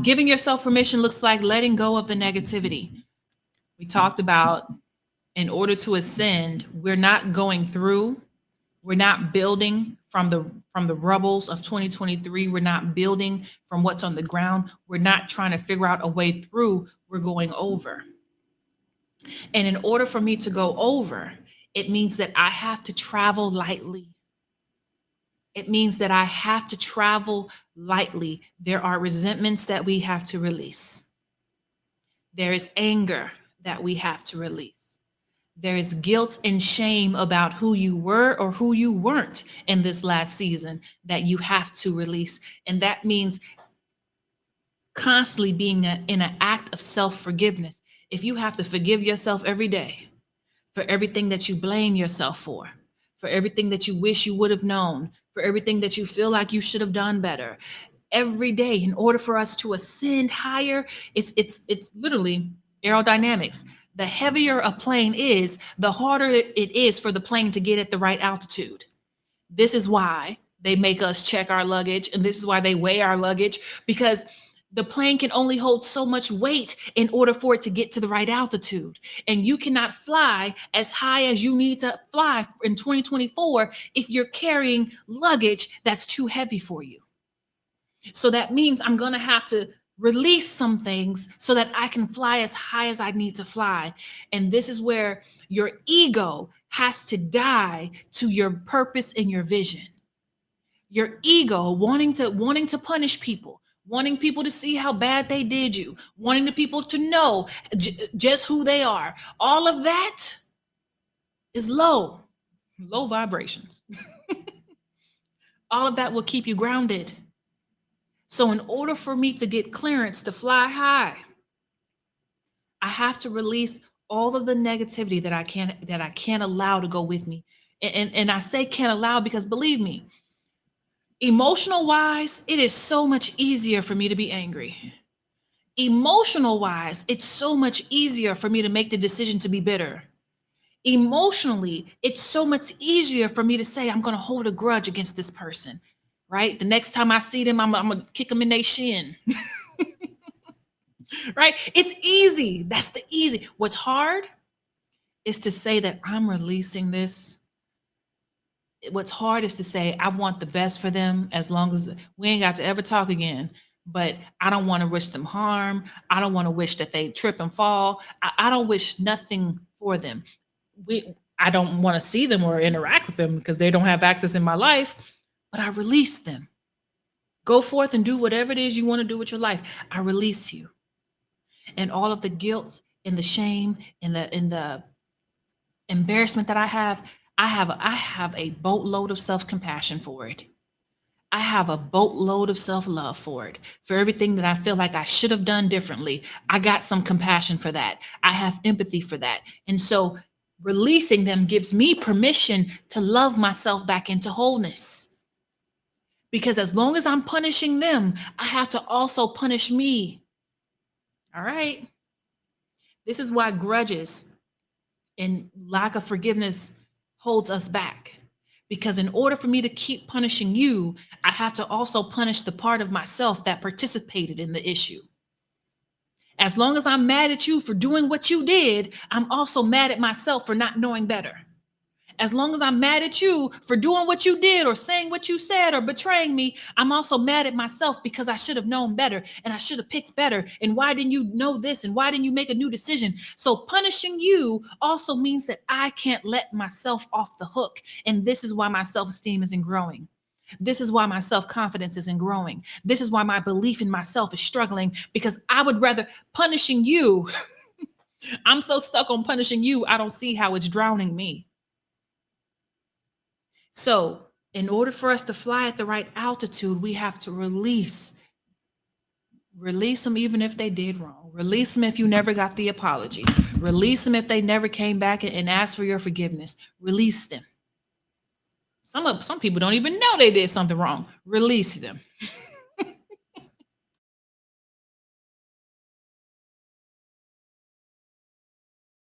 Giving yourself permission looks like letting go of the negativity. We talked about in order to ascend, we're not going through, we're not building from the rubbles of 2023. We're not building from what's on the ground. We're not trying to figure out a way through. We're going over. And in order for me to go over, it means that I have to travel lightly. It means that I have to travel lightly. There are resentments that we have to release. There is anger that we have to release. There is guilt and shame about who you were or who you weren't in this last season that you have to release. And that means constantly being in an act of self-forgiveness. If you have to forgive yourself every day for everything that you blame yourself for everything that you wish you would have known, for everything that you feel like you should have done better, every day, in order for us to ascend higher, it's literally aerodynamics. The heavier a plane is, the harder it is for the plane to get at the right altitude. This is why they make us check our luggage, and this is why they weigh our luggage, because the plane can only hold so much weight in order for it to get to the right altitude. And you cannot fly as high as you need to fly in 2024 if you're carrying luggage that's too heavy for you. So that means I'm going to have to release some things so that I can fly as high as I need to fly. And this is where your ego has to die to your purpose and your vision. Your ego wanting to punish people, wanting people to see how bad they did you, wanting the people to know just who they are. All of that is low vibrations. All of that will keep you grounded. So in order for me to get clearance to fly high, I have to release all of the negativity that I can't allow to go with me. And I say can't allow because believe me, emotional wise, it is so much easier for me to be angry. Emotional wise, it's so much easier for me to make the decision to be bitter. Emotionally, it's so much easier for me to say I'm going to hold a grudge against this person. Right? The next time I see them, I'm going to kick them in their shin. Right? It's easy. That's the easy. What's hard is to say that I'm releasing this. What's hard is to say I want the best for them as long as we ain't got to ever talk again. But I don't want to wish them harm. I don't want to wish that they trip and fall. I don't wish nothing for them. I don't want to see them or interact with them because they don't have access in my life. But I release them. Go forth and do whatever it is you want to do with your life. I release you. And all of the guilt and the shame and the embarrassment that I have a boatload of self-compassion for it. I have a boatload of self-love for it. For everything that I feel like I should have done differently, I got some compassion for that. I have empathy for that. And so releasing them gives me permission to love myself back into wholeness. Because as long as I'm punishing them, I have to also punish me. All right. This is why grudges and lack of forgiveness holds us back. Because in order for me to keep punishing you, I have to also punish the part of myself that participated in the issue. As long as I'm mad at you for doing what you did, I'm also mad at myself for not knowing better. As long as I'm mad at you for doing what you did or saying what you said or betraying me, I'm also mad at myself because I should have known better and I should have picked better. And why didn't you know this? And why didn't you make a new decision? So punishing you also means that I can't let myself off the hook. And this is why my self-esteem isn't growing. This is why my self-confidence isn't growing. This is why my belief in myself is struggling, because I would rather punishing you. I'm so stuck on punishing you, I don't see how it's drowning me. So in order for us to fly at the right altitude, we have to release them even if they did wrong. Release them if you never got the apology. Release them if they never came back and asked for your forgiveness. Release them. Some people don't even know they did something wrong. Release them.